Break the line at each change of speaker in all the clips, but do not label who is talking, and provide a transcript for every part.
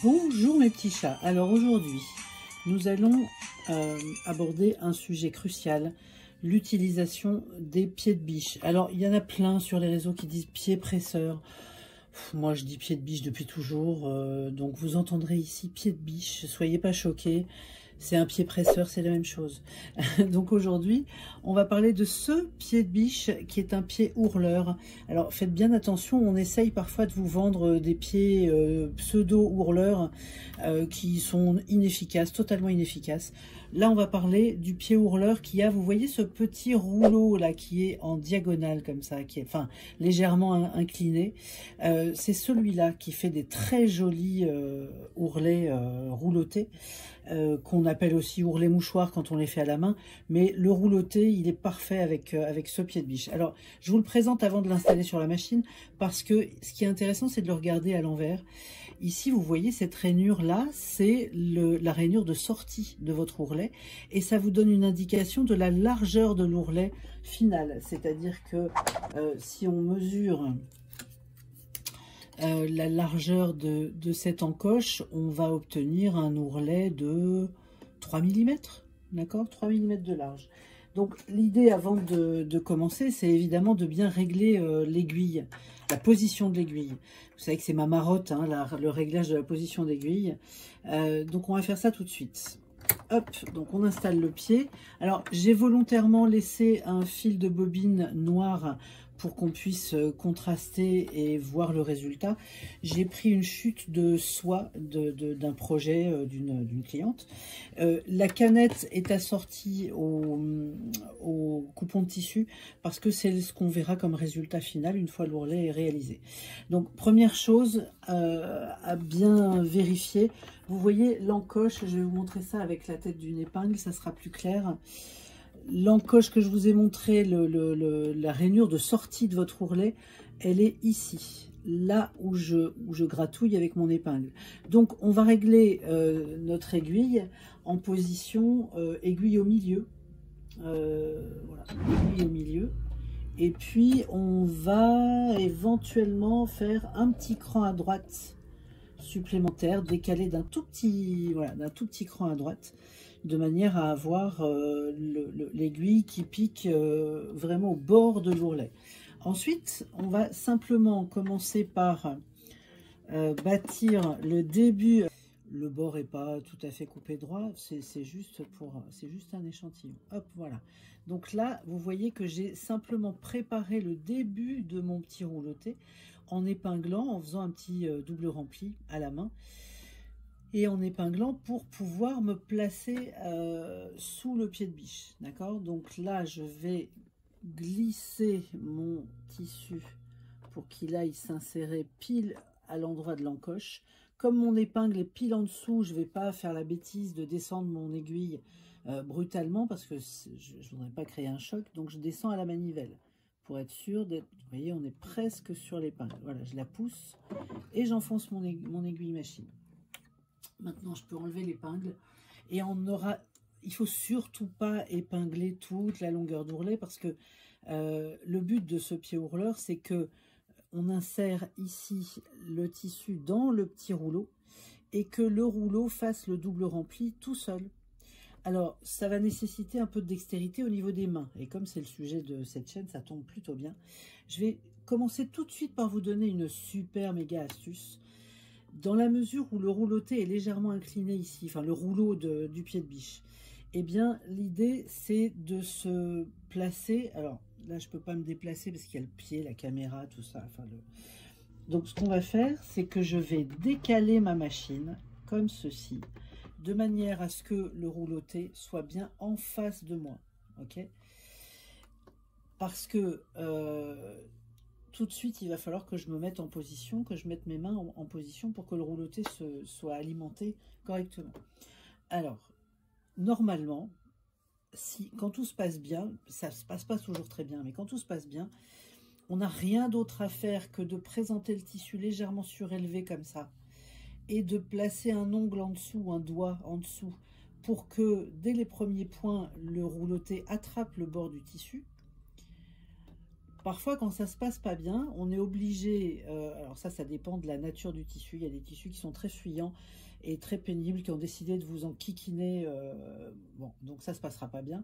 Bonjour mes petits chats. Alors aujourd'hui, nous allons aborder un sujet crucial, l'utilisation des pieds de biche. Alors il y en a plein sur les réseaux qui disent pieds presseurs. Moi je dis pieds de biche depuis toujours, donc vous entendrez ici pieds de biche, soyez pas choqués. C'est un pied presseur, c'est la même chose. Donc aujourd'hui, on va parler de ce pied de biche qui est un pied ourleur. Alors faites bien attention, on essaye parfois de vous vendre des pieds pseudo-ourleurs qui sont inefficaces, totalement inefficaces. Là, on va parler du pied ourleur qui a, vous voyez ce petit rouleau là qui est en diagonale comme ça, qui est enfin légèrement incliné. C'est celui-là qui fait des très jolis ourlets roulotés. Qu'on appelle aussi ourlet mouchoir quand on les fait à la main, mais le rouloté il est parfait avec ce pied de biche. Alors je vous le présente avant de l'installer sur la machine parce que ce qui est intéressant c'est de le regarder à l'envers. Ici vous voyez cette rainure là, c'est la rainure de sortie de votre ourlet et ça vous donne une indication de la largeur de l'ourlet final, c'est-à-dire que si on mesure la largeur de cette encoche, on va obtenir un ourlet de 3 mm, d'accord, 3 mm de large. Donc l'idée avant de commencer, c'est évidemment de bien régler l'aiguille, la position de l'aiguille. Vous savez que c'est ma marotte, hein, le réglage de la position d'aiguille. Donc on va faire ça tout de suite. Hop, donc on installe le pied. Alors j'ai volontairement laissé un fil de bobine noir pour qu'on puisse contraster et voir le résultat. J'ai pris une chute de soie d'un projet d'une cliente. La canette est assortie au coupon de tissu parce que c'est ce qu'on verra comme résultat final une fois l'ourlet est réalisé. Donc première chose à bien vérifier, vous voyez l'encoche, je vais vous montrer ça avec la tête d'une épingle, ça sera plus clair. L'encoche que je vous ai montré, la rainure de sortie de votre ourlet, elle est ici, là où je gratouille avec mon épingle. Donc on va régler notre aiguille en position aiguille au milieu. Voilà, aiguille au milieu. Et puis on va éventuellement faire un petit cran à droite supplémentaire, décalé d'un tout petit, voilà, d'un tout petit cran à droite, de manière à avoir l'aiguille qui pique vraiment au bord de l'ourlet. Ensuite, on va simplement commencer par bâtir le début. Le bord n'est pas tout à fait coupé droit, c'est juste un échantillon. Hop, voilà. Donc là, vous voyez que j'ai simplement préparé le début de mon petit rouloté en épinglant, en faisant un petit double rempli à la main et en épinglant pour pouvoir me placer sous le pied de biche. D'accord? Donc là, je vais glisser mon tissu pour qu'il aille s'insérer pile à l'endroit de l'encoche. Comme mon épingle est pile en dessous, je ne vais pas faire la bêtise de descendre mon aiguille brutalement parce que je ne voudrais pas créer un choc. Donc je descends à la manivelle pour être sûr d'être... Vous voyez, on est presque sur l'épingle. Voilà, je la pousse et j'enfonce mon aiguille machine. Maintenant, je peux enlever l'épingle et il faut surtout pas épingler toute la longueur d'ourlet parce que le but de ce pied ourleur, c'est que on insère ici le tissu dans le petit rouleau et que le rouleau fasse le double rempli tout seul. Alors, ça va nécessiter un peu de dextérité au niveau des mains. Et comme c'est le sujet de cette chaîne, ça tombe plutôt bien. Je vais commencer tout de suite par vous donner une super méga astuce. Dans la mesure où le rouloté est légèrement incliné ici, enfin le rouleau du pied de biche, eh bien l'idée c'est de se placer. Alors là je peux pas me déplacer parce qu'il y a le pied, la caméra, tout ça. Enfin, donc ce qu'on va faire, c'est que je vais décaler ma machine comme ceci, de manière à ce que le rouloté soit bien en face de moi. Ok? Parce que tout de suite, il va falloir que je me mette en position, que je mette mes mains en position pour que le rouloté soit alimenté correctement. Alors, normalement, quand tout se passe bien, ça se passe pas toujours très bien, mais quand tout se passe bien, on n'a rien d'autre à faire que de présenter le tissu légèrement surélevé comme ça et de placer un ongle en dessous, un doigt en dessous, pour que dès les premiers points, le rouloté attrape le bord du tissu. parfois, quand ça se passe pas bien, on est obligé, alors ça dépend de la nature du tissu. Il y a des tissus qui sont très fuyants et très pénibles, qui ont décidé de vous enquiquiner. Bon, donc ça se passera pas bien.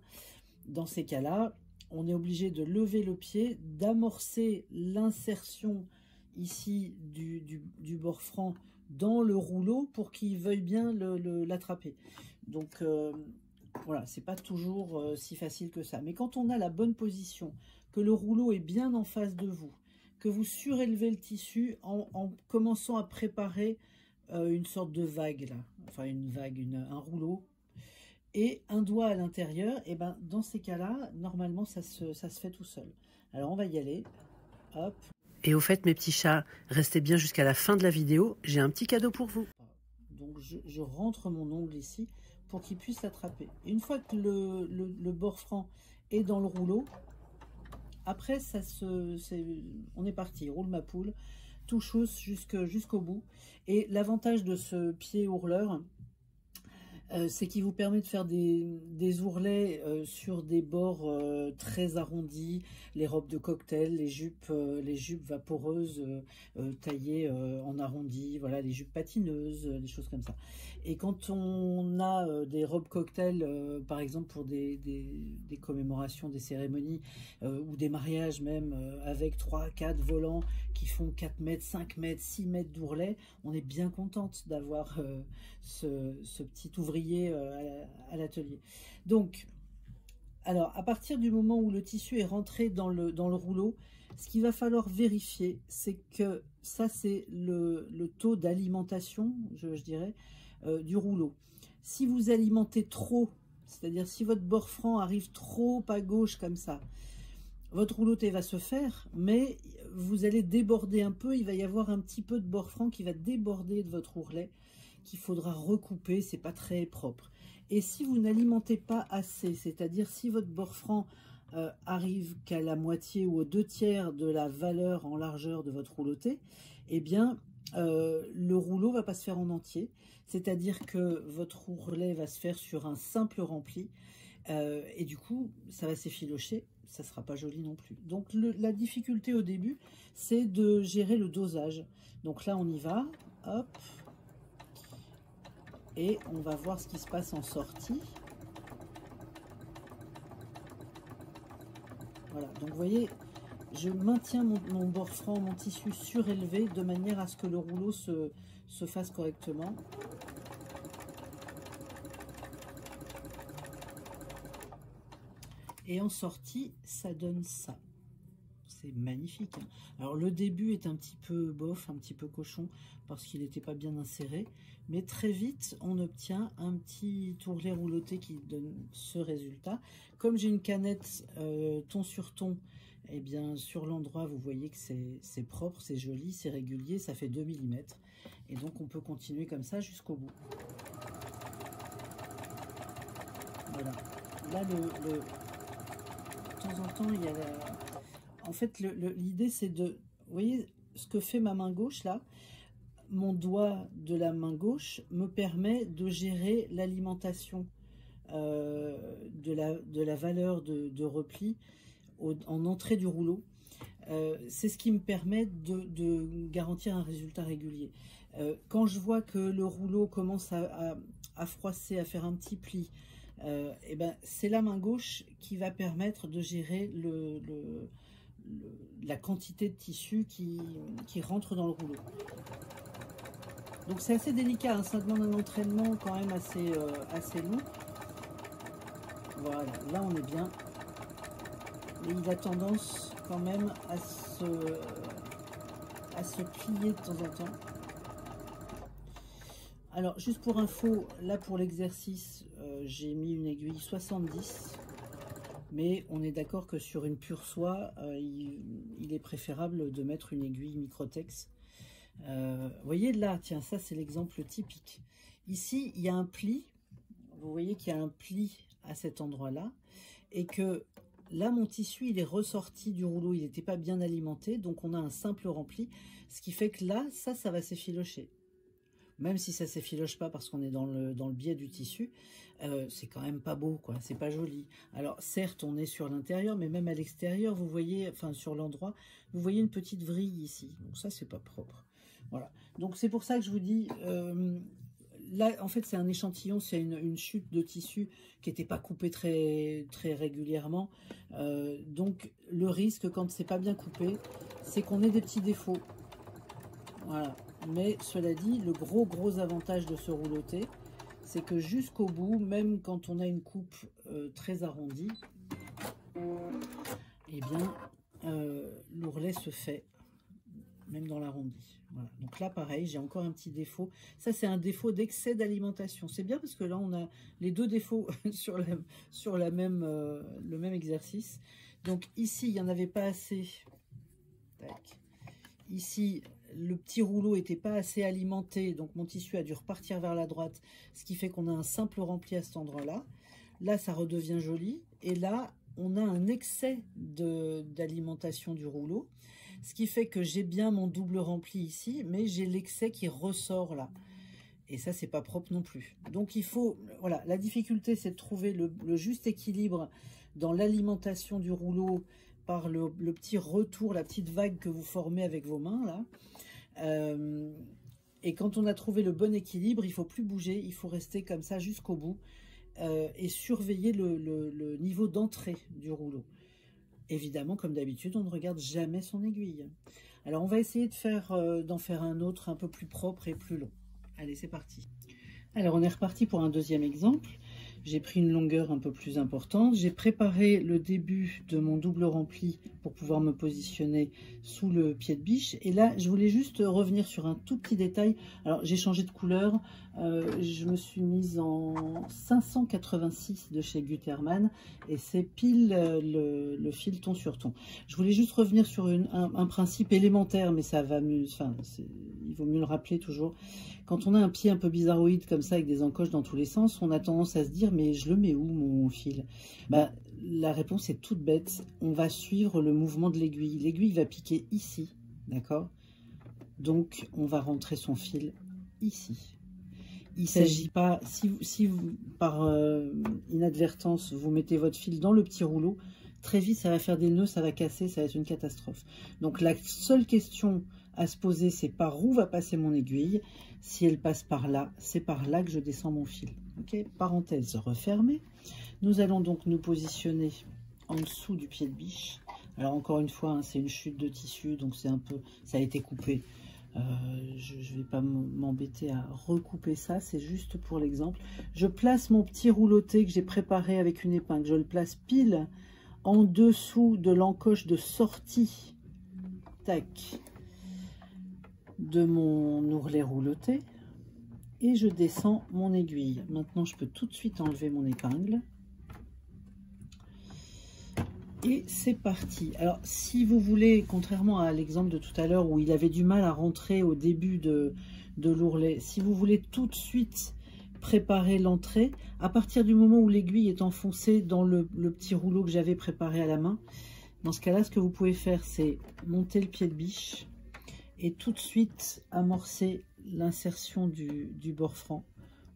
Dans ces cas-là, on est obligé de lever le pied, d'amorcer l'insertion ici du bord franc dans le rouleau pour qu'il veuille bien l'attraper. Donc voilà, c'est pas toujours si facile que ça. Mais quand on a la bonne position, que le rouleau est bien en face de vous, que vous surélevez le tissu en commençant à préparer une sorte de vague là, enfin une vague, un rouleau, et un doigt à l'intérieur, et ben dans ces cas-là, normalement ça se fait tout seul. Alors on va y aller, hop.
Et au fait, mes petits chats, restez bien jusqu'à la fin de la vidéo, j'ai un petit cadeau pour vous.
Donc je rentre mon ongle ici pour qu'il puisse l'attraper. Une fois que le bord franc est dans le rouleau, après on est parti, roule ma poule, tout chausse jusqu'au bout. Et l'avantage de ce pied ourleur, c'est qu'il vous permet de faire des ourlets sur des bords très arrondis, les robes de cocktail, les jupes vaporeuses taillées en arrondi, voilà, les jupes patineuses, des choses comme ça. Et quand on a des robes cocktail, par exemple pour des commémorations, des cérémonies ou des mariages même, avec 3-4 volants qui font 4 mètres, 5 mètres, 6 mètres d'ourlet, on est bien contente d'avoir ce petit ouvrier à l'atelier. Donc, alors, à partir du moment où le tissu est rentré dans le rouleau, ce qu'il va falloir vérifier, c'est que ça, c'est le taux d'alimentation, je dirais, du rouleau. Si vous alimentez trop, c'est-à-dire si votre bord franc arrive trop à gauche comme ça, votre rouleauté va se faire, mais vous allez déborder un peu, il va y avoir un petit peu de bord franc qui va déborder de votre ourlet, qu'il faudra recouper, c'est pas très propre. Et si vous n'alimentez pas assez, c'est-à-dire si votre bord franc arrive qu'à la moitié ou aux 2/3 de la valeur en largeur de votre rouleauté, eh bien le rouleau va pas se faire en entier, c'est-à-dire que votre ourlet va se faire sur un simple rempli, et du coup ça va s'effilocher, ça sera pas joli non plus. Donc la difficulté au début, c'est de gérer le dosage. Donc là on y va, hop. Et on va voir ce qui se passe en sortie. Voilà, donc vous voyez, je maintiens mon bord franc, mon tissu surélevé, de manière à ce que le rouleau se fasse correctement. Et en sortie, ça donne ça. C'est magnifique, hein. Alors le début est un petit peu bof, un petit peu cochon, parce qu'il n'était pas bien inséré. Mais très vite, on obtient un petit ourlet rouloté qui donne ce résultat. Comme j'ai une canette ton sur ton, et bien sur l'endroit, vous voyez que c'est propre, c'est joli, c'est régulier, ça fait 2 mm. Et donc on peut continuer comme ça jusqu'au bout. Voilà. Là, de temps en temps, il y a en fait, l'idée, c'est de... Vous voyez ce que fait ma main gauche, là? Mon doigt de la main gauche me permet de gérer l'alimentation de la valeur de repli en entrée du rouleau. C'est ce qui me permet de garantir un résultat régulier. Quand je vois que le rouleau commence à froisser, à faire un petit pli, et ben, c'est la main gauche qui va permettre de gérer la quantité de tissu qui rentre dans le rouleau. Donc c'est assez délicat, hein, ça demande un entraînement quand même assez long. Voilà, là on est bien. Et il a tendance quand même à se plier de temps en temps. Alors juste pour info, là pour l'exercice, j'ai mis une aiguille 70. Mais on est d'accord que sur une pure soie, il est préférable de mettre une aiguille Microtex. Vous voyez là, tiens, ça c'est l'exemple typique. Ici, il y a un pli. Vous voyez qu'il y a un pli à cet endroit-là. Et que là, mon tissu, il est ressorti du rouleau. Il n'était pas bien alimenté. Donc, on a un simple rempli. Ce qui fait que là, ça va s'effilocher. même si ça s'effiloche pas parce qu'on est dans le biais du tissu, c'est quand même pas beau, quoi. C'est pas joli. Alors certes, on est sur l'intérieur, mais même à l'extérieur, vous voyez, enfin sur l'endroit, vous voyez une petite vrille ici. Donc ça, c'est pas propre. Voilà. Donc c'est pour ça que je vous dis, là, en fait, c'est un échantillon, c'est une chute de tissu qui n'était pas coupée très régulièrement. Donc le risque, quand c'est pas bien coupé, c'est qu'on ait des petits défauts. Voilà. Mais cela dit, le gros avantage de ce rouloté, c'est que jusqu'au bout, même quand on a une coupe très arrondie, eh bien, l'ourlet se fait même dans l'arrondi. Voilà. Donc là, pareil, j'ai encore un petit défaut. Ça, c'est un défaut d'excès d'alimentation. C'est bien parce que là, on a les deux défauts sur le même exercice. Donc ici, il n'y en avait pas assez. Tac. Ici, le petit rouleau n'était pas assez alimenté, donc mon tissu a dû repartir vers la droite, ce qui fait qu'on a un simple rempli à cet endroit-là. Là, ça redevient joli. Et là, on a un excès d'alimentation du rouleau, ce qui fait que j'ai bien mon double rempli ici, mais j'ai l'excès qui ressort là. Et ça, c'est pas propre non plus. Donc, il faut... Voilà, la difficulté, c'est de trouver le juste équilibre dans l'alimentation du rouleau par le petit retour, la petite vague que vous formez avec vos mains, là. Et quand on a trouvé le bon équilibre, il ne faut plus bouger, il faut rester comme ça jusqu'au bout et surveiller le niveau d'entrée du rouleau. Évidemment, comme d'habitude, on ne regarde jamais son aiguille. Alors, on va essayer d'en faire un autre un peu plus propre et plus long. Allez, c'est parti. Alors, on est reparti pour un deuxième exemple. J'ai pris une longueur un peu plus importante. J'ai préparé le début de mon double rempli pour pouvoir me positionner sous le pied de biche. Et là, je voulais juste revenir sur un tout petit détail. Alors, j'ai changé de couleur. Je me suis mise en 586 de chez Gutermann. Et c'est pile le fil ton sur ton. Je voulais juste revenir sur un principe élémentaire, mais ça va mieux. Enfin, il vaut mieux le rappeler toujours. Quand on a un pied un peu bizarroïde comme ça, avec des encoches dans tous les sens, on a tendance à se dire, mais je le mets où mon fil? Bah, la réponse est toute bête. On va suivre le mouvement de l'aiguille. L'aiguille va piquer ici, d'accord? Donc, on va rentrer son fil ici. Il ne s'agit pas, si vous, par inadvertance, vous mettez votre fil dans le petit rouleau, très vite, ça va faire des nœuds, ça va casser, ça va être une catastrophe. Donc, la seule question à se poser, c'est par où va passer mon aiguille. Si elle passe par là, c'est par là que je descends mon fil. Ok, parenthèse refermée. Nous allons donc nous positionner en dessous du pied de biche. Alors encore une fois, hein, c'est une chute de tissu, donc c'est un peu, ça a été coupé. Je ne vais pas m'embêter à recouper ça, c'est juste pour l'exemple. Je place mon petit rouloté que j'ai préparé avec une épingle. Je le place pile en dessous de l'encoche de sortie. Tac. De mon ourlet rouloté et je descends mon aiguille. Maintenant, je peux tout de suite enlever mon épingle. Et c'est parti. Alors, si vous voulez, contrairement à l'exemple de tout à l'heure où il avait du mal à rentrer au début de l'ourlet, si vous voulez tout de suite préparer l'entrée, à partir du moment où l'aiguille est enfoncée dans le petit rouleau que j'avais préparé à la main, dans ce cas-là, ce que vous pouvez faire, c'est monter le pied de biche et tout de suite amorcer l'insertion du bord franc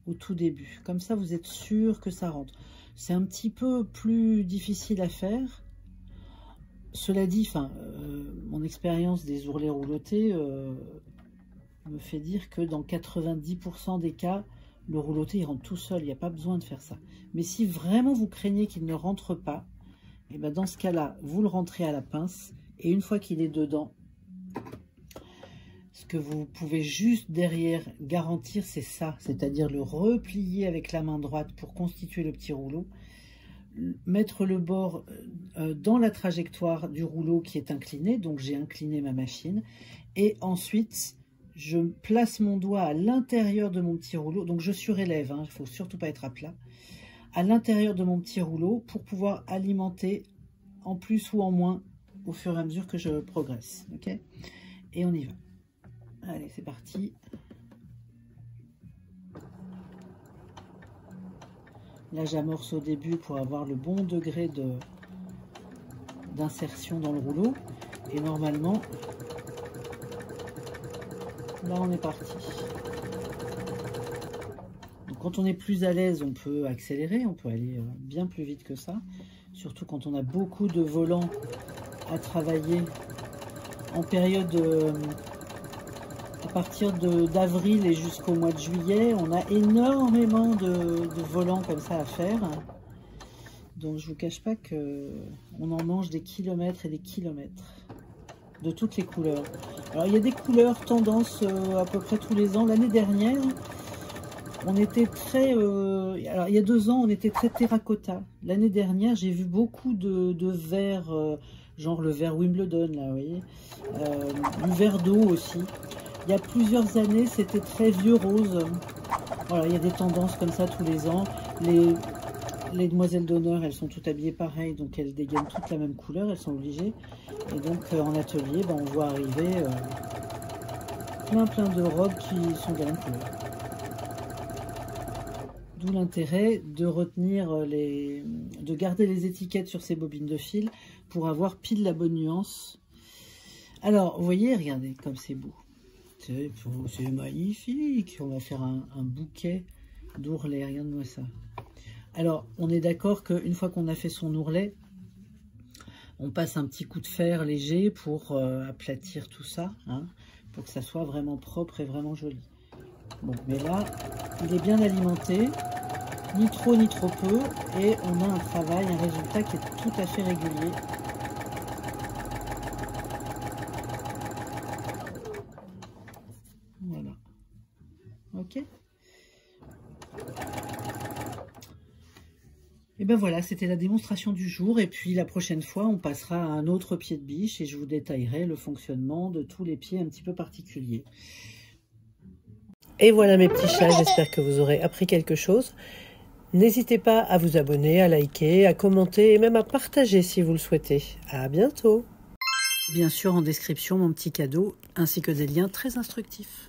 au tout début. Comme ça, vous êtes sûr que ça rentre. C'est un petit peu plus difficile à faire. Cela dit, mon expérience des ourlets roulotés me fait dire que dans 90% des cas, le rouloté il rentre tout seul, il n'y a pas besoin de faire ça. Mais si vraiment vous craignez qu'il ne rentre pas, et ben dans ce cas-là, vous le rentrez à la pince et une fois qu'il est dedans, ce que vous pouvez juste derrière garantir, c'est ça, c'est-à-dire le replier avec la main droite pour constituer le petit rouleau, mettre le bord dans la trajectoire du rouleau qui est incliné, donc j'ai incliné ma machine, et ensuite je place mon doigt à l'intérieur de mon petit rouleau, donc je surélève, il ne faut surtout pas être à plat, à l'intérieur de mon petit rouleau pour pouvoir alimenter en plus ou en moins au fur et à mesure que je progresse, ok? Et on y va. Allez, c'est parti. Là, j'amorce au début pour avoir le bon degré d'insertion dans le rouleau. Et normalement, Là, on est parti. Donc, quand on est plus à l'aise, on peut accélérer, on peut aller bien plus vite que ça. Surtout quand on a beaucoup de volants à travailler en période à partir d'avril et jusqu'au mois de juillet. On a énormément de volants comme ça à faire. Donc, je ne vous cache pas qu'on en mange des kilomètres et des kilomètres. De toutes les couleurs. Alors, il y a des couleurs tendance à peu près tous les ans. L'année dernière, on était très... alors, il y a 2 ans, on était très terracotta. L'année dernière, j'ai vu beaucoup de verts, genre le vert Wimbledon, là, vous voyez. Du vert d'eau aussi. Il y a plusieurs années, c'était très vieux rose. Voilà, il y a des tendances comme ça tous les ans. Les demoiselles d'honneur, elles sont toutes habillées pareil, donc elles dégainent toutes la même couleur, elles sont obligées. Et donc en atelier, on voit arriver plein de robes qui sont de la même couleur. D'où l'intérêt de retenir de garder les étiquettes sur ces bobines de fil pour avoir pile la bonne nuance. Alors, vous voyez, regardez comme c'est beau. C'est magnifique. On va faire un bouquet d'ourlets, regarde-moi ça. Alors, on est d'accord qu'une fois qu'on a fait son ourlet, on passe un petit coup de fer léger pour aplatir tout ça, hein, pour que ça soit vraiment propre et vraiment joli. Bon, mais là, il est bien alimenté, ni trop peu, et on a un travail, un résultat qui est tout à fait régulier. Voilà. Ok. Et ben voilà, c'était la démonstration du jour. Et puis la prochaine fois, on passera à un autre pied de biche et je vous détaillerai le fonctionnement de tous les pieds un petit peu particuliers.
Et voilà mes petits chats, j'espère que vous aurez appris quelque chose. N'hésitez pas à vous abonner, à liker, à commenter et même à partager si vous le souhaitez. À bientôt. Bien sûr, en description, mon petit cadeau ainsi que des liens très instructifs.